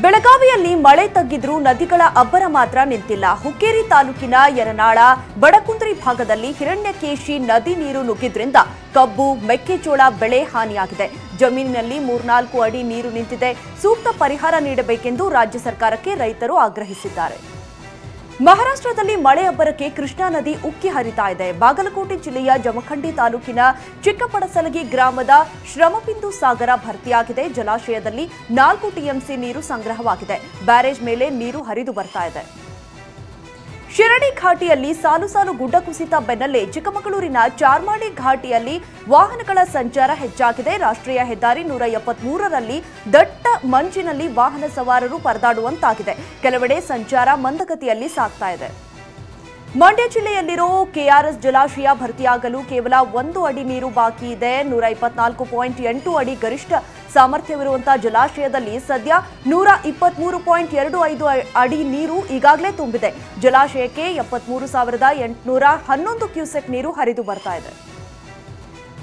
ಬೆಳಗಾವಿಯಲ್ಲಿ ಮಳೆ ತಗ್ಗಿದ್ರೂ ನದಿಗಳ ಅಬ್ಬರ ಮಾತ್ರ ನಿಂತಿಲ್ಲ. ಹುಕ್ಕೇರಿ ತಾಲೂಕಿನ ಯರನಾಳ ಬಡಕುಂದ್ರಿ ಭಾಗದಲ್ಲಿ ಹಿರಣ್ಯಕೇಶಿ ನದಿ ನೀರು ನುಗ್ಗಿದ್ರಿಂದ ಕಬ್ಬು, ಮೆಕ್ಕೆಜೋಳ ಬೆಳೆ ಹಾನಿಯಾಗಿದೆ. ಜಮೀನಿನಲ್ಲಿ 3-4 ಅಡಿ ನೀರು ನಿಂತಿದೆ. ಸೂಕ್ತ ಪರಿಹಾರ ನೀಡಬೇಕೆಂದು ರಾಜ್ಯ ಸರ್ಕಾರಕ್ಕೆ ರೈತರು ಆಗ್ರಹಿಸಿದ್ದಾರೆ. ಮಹಾರಾಷ್ಟ್ರದಲ್ಲಿ ಮಳೆ ಅಬ್ಬರಕ್ಕೆ ಕೃಷ್ಣಾ ನದಿ ಉಕ್ಕಿ ಹರಿತಾ ಇದೆ. ಬಾಗಲಕೋಟೆ ಜಿಲ್ಲೆಯ ಜಮಖಂಡಿ ತಾಲೂಕಿನ ಚಿಕ್ಕಪಡಸಲಗಿ ಗ್ರಾಮದ ಶ್ರಮಬಿಂದು ಸಾಗರ ಭರ್ತಿಯಾಗಿದೆ. ಜಲಾಶಯದಲ್ಲಿ 4 ಟಿಎಂಸಿ ನೀರು ಸಂಗ್ರಹವಾಗಿದೆ. ಬ್ಯಾರೇಜ್ ಮೇಲೆ ನೀರು ಹರಿದು ಬರ್ತಾ ಇದೆ. ಶಿರಡಿ ಘಾಟಿಯಲ್ಲಿ ಸಾಲು ಸಾಲು ಗುಡ್ಡ ಕುಸಿತ ಬೆನ್ನಲ್ಲೇ ಚಿಕ್ಕಮಗಳೂರಿನ ಚಾರ್ಮಾಡಿ ಘಾಟಿಯಲ್ಲಿ ವಾಹನಗಳ ಸಂಚಾರ ಹೆಚ್ಚಾಗಿದೆ. ರಾಷ್ಟ್ರೀಯ ಹೆದ್ದಾರಿ 173ರಲ್ಲಿ ದಟ್ಟ ಮಂಜಿನಲ್ಲಿ ವಾಹನ ಸವಾರರು ಪರದಾಡುವಂತಾಗಿದೆ. ಕೆಲವೆಡೆ ಸಂಚಾರ ಮಂದಗತಿಯಲ್ಲಿ ಸಾಗ್ತಾ ಇದೆ. ಮಂಡ್ಯ ಜಿಲ್ಲೆಯಲ್ಲಿರೋ ಕೆಆರ್ಎಸ್ ಜಲಾಶಯ ಭರ್ತಿಯಾಗಲು ಕೇವಲ 1 ಅಡಿ ನೀರು ಬಾಕಿ ಇದೆ. 124.8 ಅಡಿ ಗರಿಷ್ಠ ಸಾಮರ್ಥ್ಯವಿರುವಂತಹ ಜಲಾಶಯದಲ್ಲಿ ಸದ್ಯ 123.25 ಅಡಿ ನೀರು ಈಗಾಗಲೇ ತುಂಬಿದೆ. ಜಲಾಶಯಕ್ಕೆ 73,811 ಕ್ಯೂಸೆಕ್ ನೀರು ಹರಿದು ಬರ್ತಾ ಇದೆ.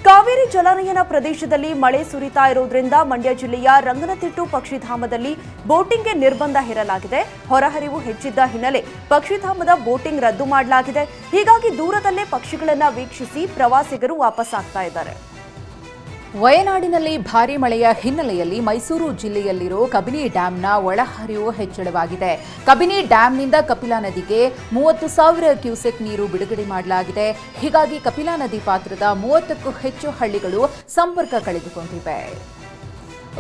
ಕಾವೇರಿ ಜಲಾನಯನ ಪ್ರದೇಶದಲ್ಲಿ ಮಳೆ ಸುರಿತಾ ಇರೋದ್ರಿಂದ ಮಂಡ್ಯ ಜಿಲ್ಲೆಯ ರಂಗನತಿಟ್ಟು ಪಕ್ಷಿಧಾಮದಲ್ಲಿ ಬೋಟಿಂಗ್ಗೆ ನಿರ್ಬಂಧ ಹೇರಲಾಗಿದೆ. ಹೊರಹರಿವು ಹೆಚ್ಚಿದ್ದ ಹಿನ್ನೆಲೆ ಪಕ್ಷಿಧಾಮದ ಬೋಟಿಂಗ್ ರದ್ದು ಮಾಡಲಾಗಿದೆ. ಹೀಗಾಗಿ ದೂರದಲ್ಲೇ ಪಕ್ಷಿಗಳನ್ನು ವೀಕ್ಷಿಸಿ ಪ್ರವಾಸಿಗರು ವಾಪಸ್ಸಾಗ್ತಾ ಇದ್ದಾರೆ. ವಯನಾಡಿನಲ್ಲಿ ಭಾರೀ ಮಳೆಯ ಹಿನ್ನೆಲೆಯಲ್ಲಿ ಮೈಸೂರು ಜಿಲ್ಲೆಯಲ್ಲಿರೋ ಕಬಿನಿ ಡ್ಯಾಂನ ಒಳಹರಿವು ಹೆಚ್ಚಳವಾಗಿದೆ. ಕಬಿನಿ ಡ್ಯಾಂನಿಂದ ಕಪಿಲಾ ನದಿಗೆ 30,000 ಕ್ಯೂಸೆಕ್ ನೀರು ಬಿಡುಗಡೆ ಮಾಡಲಾಗಿದೆ. ಹೀಗಾಗಿ ಕಪಿಲಾ ನದಿ ಪಾತ್ರದ 30ಕ್ಕೂ ಹೆಚ್ಚು ಹಳ್ಳಿಗಳು ಸಂಪರ್ಕ ಕಳೆದುಕೊಂಡಿವೆ.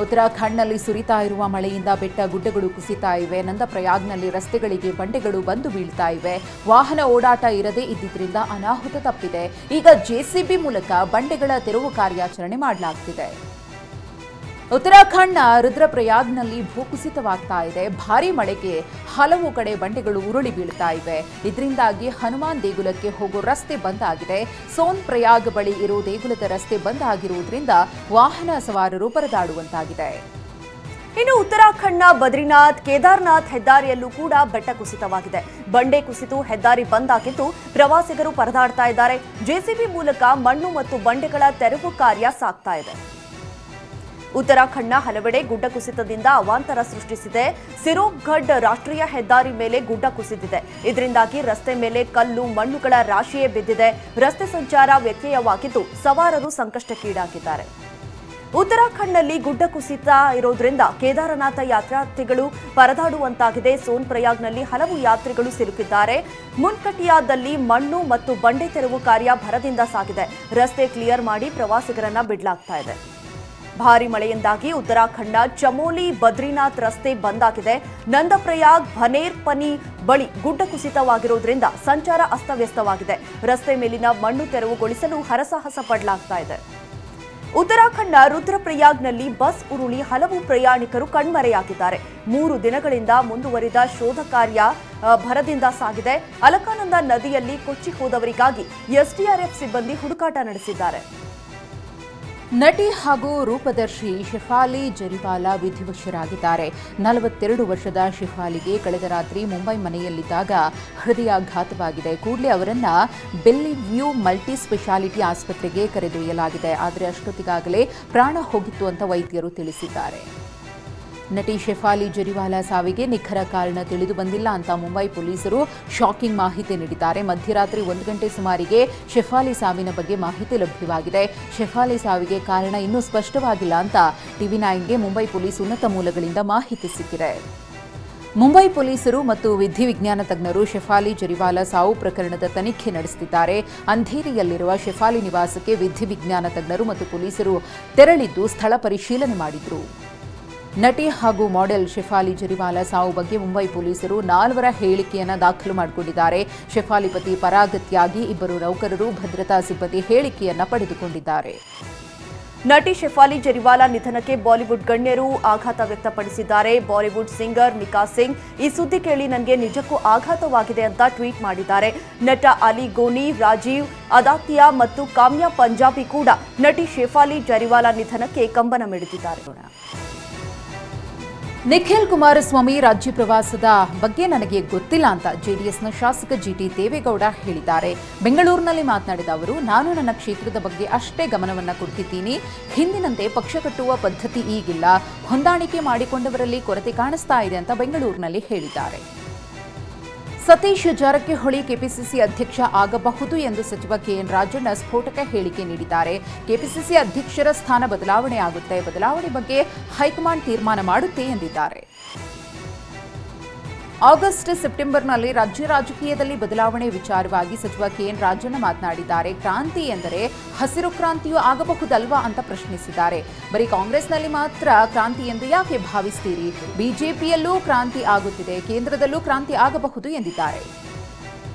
ಉತ್ತರಾಖಂಡ್ನಲ್ಲಿ ಸುರಿತಾ ಇರುವ ಮಳೆಯಿಂದ ಬೆಟ್ಟ ಗುಡ್ಡಗಳು ಕುಸಿತಾ ಇವೆ. ನಂದಪ್ರಯಾಗ್ನಲ್ಲಿ ರಸ್ತೆಗಳಿಗೆ ಬಂಡೆಗಳು ಬಂದು ಬೀಳ್ತಾ ಇವೆ. ವಾಹನ ಓಡಾಟ ಇರದೇ ಇದ್ದಿದ್ರಿಂದ ಅನಾಹುತ ತಪ್ಪಿದೆ. ಈಗ ಜೆಸಿಬಿ ಮೂಲಕ ಬಂಡೆಗಳ ತೆರವು ಕಾರ್ಯಾಚರಣೆ ಮಾಡಲಾಗ್ತಿದೆ. ಉತ್ತರಾಖಂಡ್ನ ರುದ್ರಪ್ರಯಾಗ್ನಲ್ಲಿ ಭೂಕುಸಿತವಾಗ್ತಾ ಇದೆ. ಭಾರೀ ಮಳೆಗೆ ಹಲವು ಕಡೆ ಬಂಡೆಗಳು ಉರುಳಿ ಬೀಳ್ತಾ ಇವೆ. ಇದರಿಂದಾಗಿ ಹನುಮಾನ್ ದೇಗುಲಕ್ಕೆ ಹೋಗೋ ರಸ್ತೆ ಬಂದ್ ಆಗಿದೆ. ಸೋನ್ ಪ್ರಯಾಗ್ ಬಳಿ ಇರೋ ದೇಗುಲದ ರಸ್ತೆ ಬಂದ್ ಆಗಿರುವುದರಿಂದ ವಾಹನ ಸವಾರರು ಪರದಾಡುವಂತಾಗಿದೆ. ಇನ್ನು ಉತ್ತರಾಖಂಡ್ನ ಬದ್ರಿನಾಥ್, ಕೇದಾರ್ನಾಥ್ ಹೆದ್ದಾರಿಯಲ್ಲೂ ಕೂಡ ಬೆಟ್ಟ ಕುಸಿತವಾಗಿದೆ. ಬಂಡೆ ಕುಸಿತು ಹೆದ್ದಾರಿ ಬಂದ್ ಆಗಿದ್ದು ಪ್ರವಾಸಿಗರು ಪರದಾಡ್ತಾ ಇದ್ದಾರೆ. ಜೆಸಿಬಿ ಮೂಲಕ ಮಣ್ಣು ಮತ್ತು ಬಂಡೆಗಳ ತೆರವು ಕಾರ್ಯ ಸಾಗ್ತಾ ಇದೆ. ಉತ್ತರಾಖಂಡ್ನ ಹಲವೆಡೆ ಗುಡ್ಡ ಕುಸಿತದಿಂದ ಅವಾಂತರ ಸೃಷ್ಟಿಸಿದೆ. ಸಿರೋಘಡ್ ರಾಷ್ಟ್ರೀಯ ಹೆದ್ದಾರಿ ಮೇಲೆ ಗುಡ್ಡ ಕುಸಿದಿದೆ. ಇದರಿಂದಾಗಿ ರಸ್ತೆ ಮೇಲೆ ಕಲ್ಲು, ಮಣ್ಣುಗಳ ರಾಶಿಯೇ ಬಿದ್ದಿದೆ. ರಸ್ತೆ ಸಂಚಾರ ವ್ಯತ್ಯಯವಾಗಿದ್ದು ಸವಾರರು ಸಂಕಷ್ಟಕ್ಕೀಡಾಗಿದ್ದಾರೆ. ಉತ್ತರಾಖಂಡ್ನಲ್ಲಿ ಗುಡ್ಡ ಕುಸಿತ ಇರೋದ್ರಿಂದ ಕೇದಾರನಾಥ ಯಾತ್ರಾರ್ಥಿಗಳು ಪರದಾಡುವಂತಾಗಿದೆ. ಸೋನ್ ಪ್ರಯಾಗ್ನಲ್ಲಿ ಹಲವು ಯಾತ್ರಿಗಳು ಸಿಲುಕಿದ್ದಾರೆ. ಮುನ್ಕಟಿಯಾದಲ್ಲಿ ಮಣ್ಣು ಮತ್ತು ಬಂಡೆ ತೆರವು ಕಾರ್ಯ ಭರದಿಂದ ಸಾಗಿದೆ. ರಸ್ತೆ ಕ್ಲಿಯರ್ ಮಾಡಿ ಪ್ರವಾಸಿಗರನ್ನ ಬಿಡಲಾಗ್ತಾ ಇದೆ. ಭಾರೀ ಮಳೆಯಿಂದಾಗಿ ಉತ್ತರಾಖಂಡ್ನ ಚಮೋಲಿ ಬದ್ರಿನಾಥ್ ರಸ್ತೆ ಬಂದ್ ಆಗಿದೆ. ನಂದಪ್ರಯಾಗ್ ಭನೇರ್ಪನಿ ಬಳಿ ಗುಡ್ಡ ಕುಸಿತವಾಗಿರುವುದರಿಂದ ಸಂಚಾರ ಅಸ್ತವ್ಯಸ್ತವಾಗಿದೆ. ರಸ್ತೆ ಮೇಲಿನ ಮಣ್ಣು ತೆರವುಗೊಳಿಸಲು ಹರಸಾಹಸ ಪಡಲಾಗ್ತಾ ಇದೆ. ಉತ್ತರಾಖಂಡ್ನ ರುದ್ರಪ್ರಯಾಗ್ನಲ್ಲಿ ಬಸ್ ಉರುಳಿ ಹಲವು ಪ್ರಯಾಣಿಕರು ಕಣ್ಮರೆಯಾಗಿದ್ದಾರೆ. 3 ದಿನಗಳಿಂದ ಮುಂದುವರಿದ ಶೋಧ ಕಾರ್ಯ ಭರದಿಂದ ಸಾಗಿದೆ. ಅಲಕಾನಂದ ನದಿಯಲ್ಲಿ ಕೊಚ್ಚಿ ಹೋದವರಿಗಾಗಿ ಎಸ್ಡಿಆರ್ಎಫ್ ಸಿಬ್ಬಂದಿ ಹುಡುಕಾಟ ನಡೆಸಿದ್ದಾರೆ. ನಟಿ ಹಾಗೂ ರೂಪದರ್ಶಿ ಶೆಫಾಲಿ ಜರಿವಾಲಾ ವಿಧಿವಶರಾಗಿದ್ದಾರೆ. 42 ವರ್ಷದ ಶೆಫಾಲಿಗೆ ಕಳೆದ ರಾತ್ರಿ ಮುಂಬೈ ಮನೆಯಲ್ಲಿದ್ದಾಗ ಹೃದಯಾಘಾತವಾಗಿದೆ. ಕೂಡಲೇ ಅವರನ್ನ ಬೆಲ್ಲಿವ್ಯೂ ಮಲ್ಟಿ ಸ್ಪೆಷಾಲಿಟಿ ಆಸ್ಪತ್ರೆಗೆ ಕರೆದೊಯ್ಯಲಾಗಿದೆ. ಆದರೆ ಅಷ್ಟೊತ್ತಿಗಾಗಲೇ ಪ್ರಾಣ ಹೋಗಿತ್ತು ಅಂತ ವೈದ್ಯರು ತಿಳಿಸಿದ್ದಾರೆ. ನಟಿ ಶೆಫಾಲಿ ಜರಿವಾಲಾ ಸಾವಿಗೆ ನಿಖರ ಕಾರಣ ತಿಳಿದು ಬಂದಿಲ್ಲ ಅಂತ ಮುಂಬೈ ಪೊಲೀಸರು ಶಾಕಿಂಗ್ ಮಾಹಿತಿ ನೀಡಿದ್ದಾರೆ. ಮಧ್ಯರಾತ್ರಿ 1 ಗಂಟೆ ಸುಮಾರಿಗೆ ಶೆಫಾಲಿ ಸಾವಿನ ಬಗ್ಗೆ ಮಾಹಿತಿ ಲಭ್ಯವಾಗಿದೆ. ಶೆಫಾಲಿ ಸಾವಿಗೆ ಕಾರಣ ಇನ್ನೂ ಸ್ಪಷ್ಟವಾಗಿಲ್ಲ ಅಂತ TV9ಗೆ ಮುಂಬೈ ಪೊಲೀಸ್ ಉನ್ನತ ಮೂಲಗಳಿಂದ ಮಾಹಿತಿ ಸಿಕ್ಕಿದೆ. ಮುಂಬೈ ಪೊಲೀಸರು ಮತ್ತು ವಿಧಿವಿಜ್ಞಾನ ತಜ್ಞರು ಶೆಫಾಲಿ ಜರಿವಾಲಾ ಸಾವು ಪ್ರಕರಣದ ತನಿಖೆ ನಡೆಸುತ್ತಿದ್ದಾರೆ. ಅಂಧೇರಿಯಲ್ಲಿರುವ ಶೆಫಾಲಿ ನಿವಾಸಕ್ಕೆ ವಿಧಿವಿಜ್ಞಾನ ತಜ್ಞರು ಮತ್ತು ಪೊಲೀಸರು ತೆರಳಿದ್ದು ಸ್ಥಳ ಪರಿಶೀಲನೆ ಮಾಡಿದ್ರು. ನಟಿ ಹಾಗೂ ಮಾಡೆಲ್ ಶೆಫಾಲಿ ಜರಿವಾಲಾ ಸಾವು ಬಗ್ಗೆ ಮುಂಬೈ ಪೊಲೀಸರು 4 ಹೇಳಿಕೆಯನ್ನು ದಾಖಲು ಮಾಡಿಕೊಂಡಿದ್ದಾರೆ. ಶೆಫಾಲಿ ಪತಿ ಪರಾಗ್ ತ್ಯಾಗಿ, 2 ನೌಕರರು, ಭದ್ರತಾ ಸಿಬ್ಬಂದಿ ಹೇಳಿಕೆಯನ್ನು ಪಡೆದುಕೊಂಡಿದ್ದಾರೆ. ನಟಿ ಶೆಫಾಲಿ ಜರಿವಾಲಾ ನಿಧನಕ್ಕೆ ಬಾಲಿವುಡ್ ಗಣ್ಯರು ಆಘಾತ ವ್ಯಕ್ತಪಡಿಸಿದ್ದಾರೆ. ಬಾಲಿವುಡ್ ಸಿಂಗರ್ ಮಿಕಾ ಸಿಂಗ್ ಈ ಸುದ್ದಿ ಕೇಳಿ ನನಗೆ ನಿಜಕ್ಕೂ ಆಘಾತವಾಗಿದೆ ಅಂತ ಟ್ವೀಟ್ ಮಾಡಿದ್ದಾರೆ. ನಟ ಅಲಿ ಗೋನಿ, ರಾಜೀವ್ ಅದಾತಿಯಾ ಮತ್ತು ಕಾಮ್ಯಾ ಪಂಜಾಬಿ ಕೂಡ ನಟಿ ಶೆಫಾಲಿ ಜರಿವಾಲಾ ನಿಧನಕ್ಕೆ ಕಂಬನ ಮಿಡಿದಿದ್ದಾರೆ. ನಿಖಿಲ್ ಕುಮಾರಸ್ವಾಮಿ ರಾಜ್ಯ ಪ್ರವಾಸದ ಬಗ್ಗೆ ನನಗೆ ಗೊತ್ತಿಲ್ಲ ಅಂತ ಜೆಡಿಎಸ್ನ ಶಾಸಕ ಜಿಟಿ ದೇವೇಗೌಡ ಹೇಳಿದ್ದಾರೆ. ಬೆಂಗಳೂರಿನಲ್ಲಿ ಮಾತನಾಡಿದ ಅವರು, ನಾನು ನನ್ನ ಕ್ಷೇತ್ರದ ಬಗ್ಗೆ ಅಷ್ಟೇ ಗಮನವನ್ನು ಕೊಡ್ತಿದ್ದೀನಿ. ಹಿಂದಿನಂತೆ ಪಕ್ಷ ಕಟ್ಟುವ ಪದ್ಧತಿ ಈಗಿಲ್ಲ. ಹೊಂದಾಣಿಕೆ ಮಾಡಿಕೊಂಡವರಲ್ಲಿ ಕೊರತೆ ಕಾಣಿಸ್ತಾ ಇದೆ ಅಂತ ಬೆಂಗಳೂರಿನಲ್ಲಿ ಹೇಳಿದ್ದಾರೆ. ಸತೀಶ್ ಜಾರಕಿಹೊಳಿ ಕೆಪಿಸಿಸಿ ಅಧ್ಯಕ್ಷ ಆಗಬಹುದು ಎಂದು ಸಚಿವ ಕೆಎನ್ ರಾಜಣ್ಣ ಸ್ಫೋಟಕ ಹೇಳಿಕೆ ನೀಡಿದ್ದಾರೆ. ಕೆಪಿಸಿಸಿ ಅಧ್ಯಕ್ಷರ ಸ್ಥಾನ ಬದಲಾವಣೆ ಆಗುತ್ತೆ, ಬದಲಾವಣೆ ಬಗ್ಗೆ ಹೈಕಮಾಂಡ್ ತೀರ್ಮಾನ ಮಾಡುತ್ತೆ ಎಂದಿದ್ದಾರೆ. ಆಗಸ್ಟ್ ಸೆಪ್ಟೆಂಬರ್ನಲ್ಲಿ ರಾಜ್ಯ ರಾಜಕೀಯದಲ್ಲಿ ಬದಲಾವಣೆ ವಿಚಾರವಾಗಿ ಸಚಿವ ಕೆಎನ್ ರಾಜಣ್ಣ ಮಾತನಾಡಿದ್ದಾರೆ. ಕ್ರಾಂತಿ ಎಂದರೆ ಹಸಿರು ಕ್ರಾಂತಿಯೂ ಆಗಬಹುದಲ್ವಾ ಅಂತ ಪ್ರಶ್ನಿಸಿದ್ದಾರೆ. ಬರೀ ಕಾಂಗ್ರೆಸ್ನಲ್ಲಿ ಮಾತ್ರ ಕ್ರಾಂತಿ ಎಂದು ಯಾಕೆ ಭಾವಿಸ್ತೀರಿ? ಬಿಜೆಪಿಯಲ್ಲೂ ಕ್ರಾಂತಿ ಆಗುತ್ತಿದೆ, ಕೇಂದ್ರದಲ್ಲೂ ಕ್ರಾಂತಿ ಆಗಬಹುದು ಎಂದಿದ್ದಾರೆ.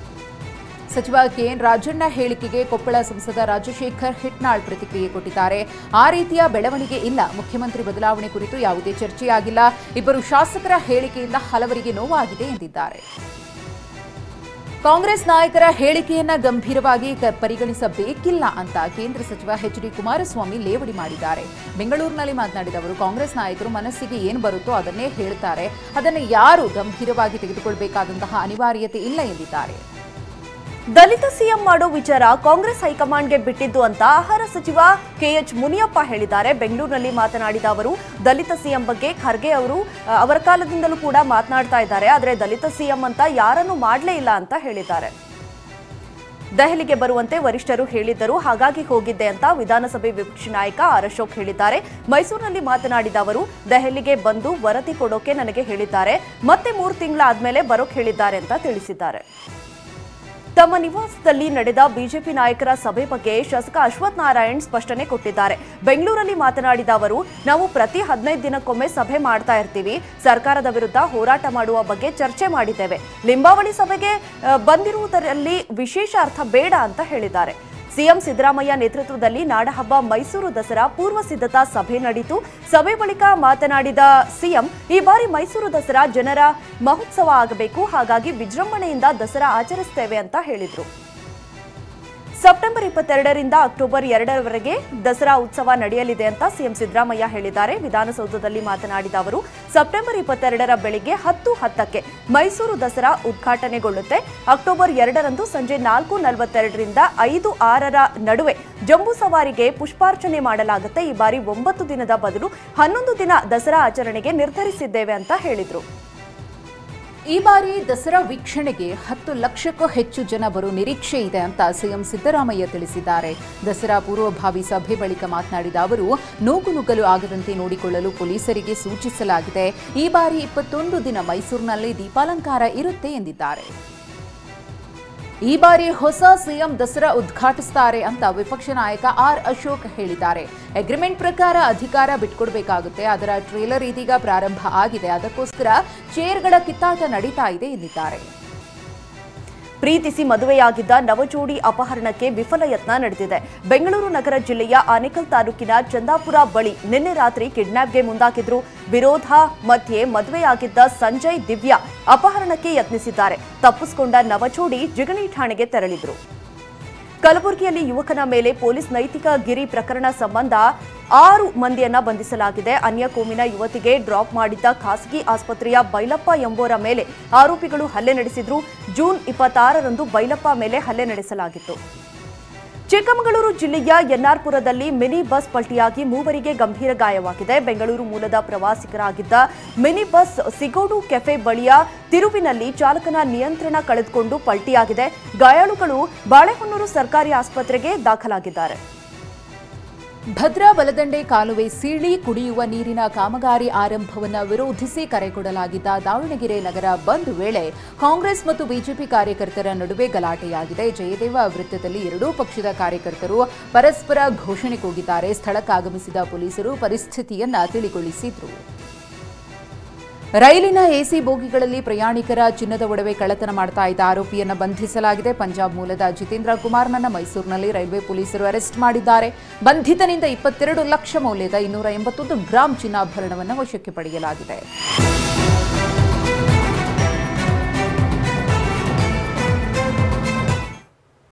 ಸಚಿವ ಕೆಎನ್ ರಾಜಣ್ಣ ಹೇಳಿಕೆಗೆ ಕೊಪ್ಪಳ ಸಂಸದ ರಾಜಶೇಖರ್ ಹಿಟ್ನಾಳ್ ಪ್ರತಿಕ್ರಿಯೆ ಕೊಟ್ಟಿದ್ದಾರೆ. ಆ ರೀತಿಯ ಬೆಳವಣಿಗೆ ಇಲ್ಲ. ಮುಖ್ಯಮಂತ್ರಿ ಬದಲಾವಣೆ ಕುರಿತು ಯಾವುದೇ ಚರ್ಚೆಯಾಗಿಲ್ಲ. ಇಬ್ಬರು ಶಾಸಕರ ಹೇಳಿಕೆಯಿಂದ ಹಲವರಿಗೆ ನೋವಾಗಿದೆ ಎಂದಿದ್ದಾರೆ. ಕಾಂಗ್ರೆಸ್ ನಾಯಕರ ಹೇಳಿಕೆಯನ್ನ ಗಂಭೀರವಾಗಿ ಪರಿಗಣಿಸಬೇಕಿಲ್ಲ ಅಂತ ಕೇಂದ್ರ ಸಚಿವ ಎಚ್.ಡಿ. ಕುಮಾರಸ್ವಾಮಿ ಲೇವಡಿ ಮಾಡಿದ್ದಾರೆ. ಬೆಂಗಳೂರಿನಲ್ಲಿ ಮಾತನಾಡಿದ ಅವರು, ಕಾಂಗ್ರೆಸ್ ನಾಯಕರು ಮನಸ್ಸಿಗೆ ಏನು ಬರುತ್ತೋ ಅದನ್ನೇ ಹೇಳ್ತಾರೆ. ಅದನ್ನು ಯಾರು ಗಂಭೀರವಾಗಿ ತೆಗೆದುಕೊಳ್ಳಬೇಕಾದಂತಹ ಅನಿವಾರ್ಯತೆ ಇಲ್ಲ ಎಂದಿದ್ದಾರೆ. ದಲಿತ ಸಿಎಂ ಮಾಡೋ ವಿಚಾರ ಕಾಂಗ್ರೆಸ್ ಹೈಕಮಾಂಡ್ಗೆ ಬಿಟ್ಟಿದ್ದು ಅಂತ ಆಹಾರ ಸಚಿವ ಕೆಎಚ್ ಮುನಿಯಪ್ಪ ಹೇಳಿದ್ದಾರೆ. ಬೆಂಗಳೂರಿನಲ್ಲಿ ಮಾತನಾಡಿದ ಅವರು, ದಲಿತ ಸಿಎಂ ಬಗ್ಗೆ ಖರ್ಗೆ ಅವರು ಅವರ ಕಾಲದಿಂದಲೂ ಕೂಡ ಮಾತನಾಡ್ತಾ ಇದ್ದಾರೆ. ಆದರೆ ದಲಿತ ಸಿಎಂ ಅಂತ ಯಾರನ್ನೂ ಮಾಡಲೇ ಇಲ್ಲ ಅಂತ ಹೇಳಿದ್ದಾರೆ. ದೆಹಲಿಗೆ ಬರುವಂತೆ ವರಿಷ್ಠರು ಹೇಳಿದ್ದರು, ಹಾಗಾಗಿ ಹೋಗಿದ್ದೆ ಅಂತ ವಿಧಾನಸಭೆ ವಿಪಕ್ಷ ನಾಯಕ ಆರ್ ಅಶೋಕ್ ಹೇಳಿದ್ದಾರೆ. ಮೈಸೂರಿನಲ್ಲಿ ಮಾತನಾಡಿದ ಅವರು, ದೆಹಲಿಗೆ ಬಂದು ವರದಿ ಕೊಡೋಕೆ ನನಗೆ ಹೇಳಿದ್ದಾರೆ, ಮತ್ತೆ 3 ತಿಂಗಳಾದ್ಮೇಲೆ ಬರೋಕೆ ಹೇಳಿದ್ದಾರೆ ಅಂತ ತಿಳಿಸಿದ್ದಾರೆ. ತಮ್ಮ ನಿವಾಸದಲ್ಲಿ ನಡೆದ ಬಿಜೆಪಿ ನಾಯಕರ ಸಭೆ ಬಗ್ಗೆ ಶಾಸಕ ಅಶ್ವಥ್ ನಾರಾಯಣ್ ಸ್ಪಷ್ಟನೆ ಕೊಟ್ಟಿದ್ದಾರೆ. ಬೆಂಗಳೂರಲ್ಲಿ ಮಾತನಾಡಿದ ಅವರು, ನಾವು ಪ್ರತಿ 15 ದಿನಕ್ಕೊಮ್ಮೆ ಸಭೆ ಮಾಡ್ತಾ ಇರ್ತೀವಿ. ಸರ್ಕಾರದ ವಿರುದ್ಧ ಹೋರಾಟ ಮಾಡುವ ಬಗ್ಗೆ ಚರ್ಚೆ ಮಾಡಿದ್ದೇವೆ. ಲಿಂಬಾವಳಿ ಸಭೆಗೆ ಬಂದಿರುವುದರಲ್ಲಿ ವಿಶೇಷ ಅರ್ಥ ಬೇಡ ಅಂತ ಹೇಳಿದ್ದಾರೆ. ಸಿಎಂ ಸಿದ್ದರಾಮಯ್ಯ ನೇತೃತ್ವದಲ್ಲಿ ನಾಡಹಬ್ಬ ಮೈಸೂರು ದಸರಾ ಪೂರ್ವ ಸಿದ್ಧತಾ ಸಭೆ ನಡೆಯಿತು. ಸಭೆ ಬಳಿಕ ಮಾತನಾಡಿದ ಸಿಎಂ, ಈ ಬಾರಿ ಮೈಸೂರು ದಸರಾ ಜನರ ಮಹೋತ್ಸವ ಆಗಬೇಕು, ಹಾಗಾಗಿ ವಿಜೃಂಭಣೆಯಿಂದ ದಸರಾ ಆಚರಿಸುತ್ತೇವೆ ಅಂತ ಹೇಳಿದರು. ಸೆಪ್ಟೆಂಬರ್ 22ರಿಂದ ಅಕ್ಟೋಬರ್ 2ರವರೆಗೆ ದಸರಾ ಉತ್ಸವ ನಡೆಯಲಿದೆ ಅಂತ ಸಿಎಂ ಸಿದ್ದರಾಮಯ್ಯ ಹೇಳಿದ್ದಾರೆ. ವಿಧಾನಸೌಧದಲ್ಲಿ ಮಾತನಾಡಿದ ಅವರು, ಸೆಪ್ಟೆಂಬರ್ 22ರ ಬೆಳಿಗ್ಗೆ 10:10ಕ್ಕೆ ಮೈಸೂರು ದಸರಾ ಉದ್ಘಾಟನೆಗೊಳ್ಳುತ್ತೆ. ಅಕ್ಟೋಬರ್ 2ರಂದು ಸಂಜೆ 4:42ರಿಂದ 5-6ರ ನಡುವೆ ಜಂಬೂ ಸವಾರಿಗೆ ಪುಷ್ಪಾರ್ಚನೆ ಮಾಡಲಾಗುತ್ತೆ. ಈ ಬಾರಿ 9 ದಿನದ ಬದಲು 11 ದಿನ ದಸರಾ ಆಚರಣೆಗೆ ನಿರ್ಧರಿಸಿದ್ದೇವೆ ಅಂತ ಹೇಳಿದರು. ಈ ಬಾರಿ ದಸರಾ ವೀಕ್ಷಣೆಗೆ 10 ಲಕ್ಷಕ್ಕೂ ಹೆಚ್ಚು ಜನ ಬರೋ ನಿರೀಕ್ಷೆ ಇದೆ ಅಂತ ಸಿಎಂ ಸಿದ್ದರಾಮಯ್ಯ ತಿಳಿಸಿದ್ದಾರೆ. ದಸರಾ ಪೂರ್ವಭಾವಿ ಸಭೆ ಬಳಿಕ ಮಾತನಾಡಿದ ಅವರು, ನುಗ್ಗಲು ಆಗದಂತೆ ನೋಡಿಕೊಳ್ಳಲು ಪೊಲೀಸರಿಗೆ ಸೂಚಿಸಲಾಗಿದೆ. ಈ ಬಾರಿ 21 ದಿನ ಮೈಸೂರಿನಲ್ಲಿ ದೀಪಾಲಂಕಾರ ಇರುತ್ತೆ ಎಂದಿದ್ದಾರೆ. ಈ ಬಾರಿ ಹೊಸ ಸಿಎಂ ದಸರಾ ಉದ್ಘಾಟಿಸುತ್ತಾರೆ ಅಂತ ವಿಪಕ್ಷ ನಾಯಕ ಆರ್ ಅಶೋಕ್ ಹೇಳಿದ್ದಾರೆ. ಅಗ್ರಿಮೆಂಟ್ ಪ್ರಕಾರ ಅಧಿಕಾರ ಬಿಟ್ಕೊಡ್ಬೇಕಾಗುತ್ತೆ. ಅದರ ಟ್ರೇಲರ್ ಇದೀಗ ಪ್ರಾರಂಭ ಆಗಿದೆ. ಅದಕ್ಕೋಸ್ಕರ ಚೇರ್ಗಳ ಕಿತ್ತಾಟ ನಡೀತಾ ಇದೆ ಎಂದಿದ್ದಾರೆ. ಪ್ರೀತಿಸಿ ಮದುವೆಯಾಗಿದ್ದ ನವಜೋಡಿ ಅಪಹರಣಕ್ಕೆ ವಿಫಲ ಯತ್ನ ನಡೆದಿದೆ. ಬೆಂಗಳೂರು ನಗರ ಜಿಲ್ಲೆಯ ಆನೇಕಲ್ ತಾಲೂಕಿನ ಚಂದಾಪುರ ಬಳಿ ನಿನ್ನೆ ರಾತ್ರಿ ಕಿಡ್ನಾಪ್ಗೆ ಮುಂದಾಗಿದ್ರು. ವಿರೋಧ ಮಧ್ಯೆ ಮದುವೆಯಾಗಿದ್ದ ಸಂಜಯ್ ದಿವ್ಯಾ ಅಪಹರಣಕ್ಕೆ ಯತ್ನಿಸಿದ್ದಾರೆ. ತಪ್ಪಿಸಿಕೊಂಡ ನವಜೋಡಿ ಜಿಗಣಿ ಠಾಣೆಗೆ ತೆರಳಿದ್ರು. ಕಲಬುರಗಿಯಲ್ಲಿ ಯುವಕನ ಮೇಲೆ ಪೊಲೀಸ್ ನೈತಿಕ ಗಿರಿ ಪ್ರಕರಣ ಸಂಬಂಧ 6 ಮಂದಿಯನ್ನ ಬಂಧಿಸಲಾಗಿದೆ. ಅನ್ಯ ಕೋಮಿನ ಯುವತಿಗೆ ಡ್ರಾಪ್ ಮಾಡಿದ್ದ ಖಾಸಗಿ ಆಸ್ಪತ್ರೆಯ ಬೈಲಪ್ಪ ಎಂಬುವರ ಮೇಲೆ ಆರೋಪಿಗಳು ಹಲ್ಲೆ ನಡೆಸಿದ್ರು. ಜೂನ್ 26ರಂದು ಬೈಲಪ್ಪ ಮೇಲೆ ಹಲ್ಲೆ ನಡೆಸಲಾಗಿತ್ತು. ಚಿಕ್ಕಮಗಳೂರು ಜಿಲ್ಲೆಯ ಎನ್ಆರ್ಪುರದಲ್ಲಿ ಮಿನಿ ಬಸ್ ಪಲ್ಟಿಯಾಗಿ 3ವರಿಗೆ ಗಂಭೀರ ಗಾಯವಾಗಿದೆ. ಬೆಂಗಳೂರು ಮೂಲದ ಪ್ರವಾಸಿಗರಾಗಿದ್ದ ಮಿನಿ ಬಸ್ ಸಿಗೋಡು ಕೆಫೆ ಬಳಿಯ ತಿರುವಿನಲ್ಲಿ ಚಾಲಕನ ನಿಯಂತ್ರಣ ಕಳೆದುಕೊಂಡು ಪಲ್ಟಿಯಾಗಿದೆ. ಗಾಯಾಳುಗಳು ಬಾಳೆಹೊನ್ನೂರು ಸರ್ಕಾರಿ ಆಸ್ಪತ್ರೆಗೆ ದಾಖಲಾಗಿದ್ದಾರೆ. ಭದ್ರಾ ಬಲದಂಡೆ ಕಾಲುವೆ ಸೀಳಿ ಕುಡಿಯುವ ನೀರಿನ ಕಾಮಗಾರಿ ಆರಂಭವನ್ನು ವಿರೋಧಿಸಿ ಕರೆ ಕೊಡಲಾಗಿದ್ದ ದಾವಣಗೆರೆ ನಗರ ಬಂದ್ ವೇಳೆ ಕಾಂಗ್ರೆಸ್ ಮತ್ತು ಬಿಜೆಪಿ ಕಾರ್ಯಕರ್ತರ ನಡುವೆ ಗಲಾಟೆಯಾಗಿದೆ. ಜಯದೇವ ವೃತ್ತದಲ್ಲಿ ಎರಡೂ ಪಕ್ಷದ ಕಾರ್ಯಕರ್ತರು ಪರಸ್ಪರ ಘೋಷಣೆ ಕೂಗಿದ್ದಾರೆ. ಸ್ಥಳಕ್ಕಾಗಮಿಸಿದ ಪೊಲೀಸರು ಪರಿಸ್ಥಿತಿಯನ್ನ ತಿಳಿಗೊಳಿಸಿದ್ರು. ರೈಲಿನ ಎಸಿ ಬೋಗಿಗಳಲ್ಲಿ ಪ್ರಯಾಣಿಕರ ಚಿನ್ನದ ಒಡವೆ ಕಳ್ಳತನ ಮಾಡ್ತಾ ಇದ್ದ ಆರೋಪಿಯನ್ನು ಬಂಧಿಸಲಾಗಿದೆ. ಪಂಜಾಬ್ ಮೂಲದ ಜಿತೇಂದ್ರ ಕುಮಾರ್ನನ್ನ ಮೈಸೂರಿನಲ್ಲಿ ರೈಲ್ವೆ ಪೊಲೀಸರು ಅರೆಸ್ಟ್ ಮಾಡಿದ್ದಾರೆ. ಬಂಧಿತನಿಂದ 22 ಲಕ್ಷ ಮೌಲ್ಯದ 281 ಗ್ರಾಂ ಚಿನ್ನಾಭರಣವನ್ನು ವಶಕ್ಕೆ ಪಡೆಯಲಾಗಿದೆ.